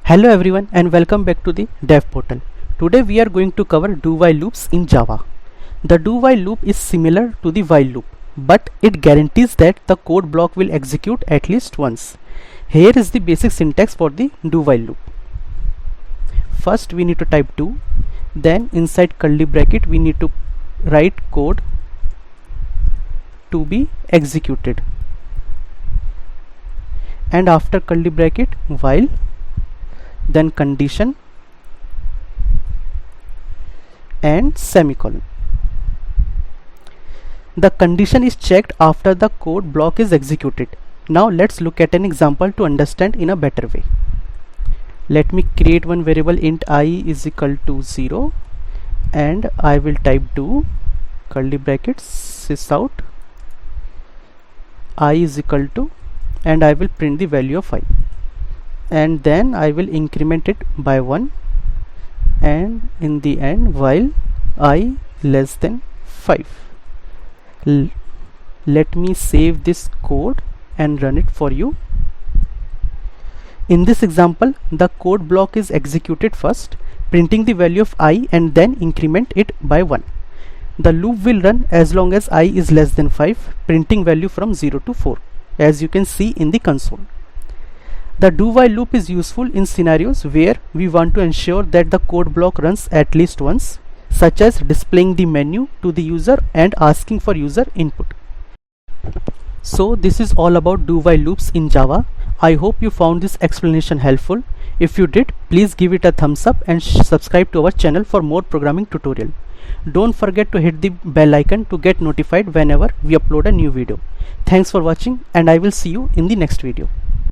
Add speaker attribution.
Speaker 1: Hello everyone and welcome back to the Dev Portal. Today we are going to cover do-while loops in Java. The do-while loop is similar to the while loop, but it guarantees that the code block will execute at least once. Here is the basic syntax for the do-while loop. First we need to type do, then inside curly bracket we need to write code to be executed, and after curly bracket while, then condition and semicolon. The condition is checked after the code block is executed. Now let's look at an example to understand in a better way. Let me create one variable int I is equal to 0 and I will type do curly brackets sysout I is equal to, and I will print the value of I, and then I will increment it by 1, and in the end while I less than 5. Let me save this code and run it for you. In this example, the code block is executed first, printing the value of I and then increment it by 1. The loop will run as long as I is less than 5, printing value from 0 to 4, as you can see in the console. The do-while loop is useful in scenarios where we want to ensure that the code block runs at least once, such as displaying the menu to the user and asking for user input. So this is all about do-while loops in Java. I hope you found this explanation helpful. If you did, please give it a thumbs up and subscribe to our channel for more programming tutorial. Don't forget to hit the bell icon to get notified whenever we upload a new video. Thanks for watching and I will see you in the next video.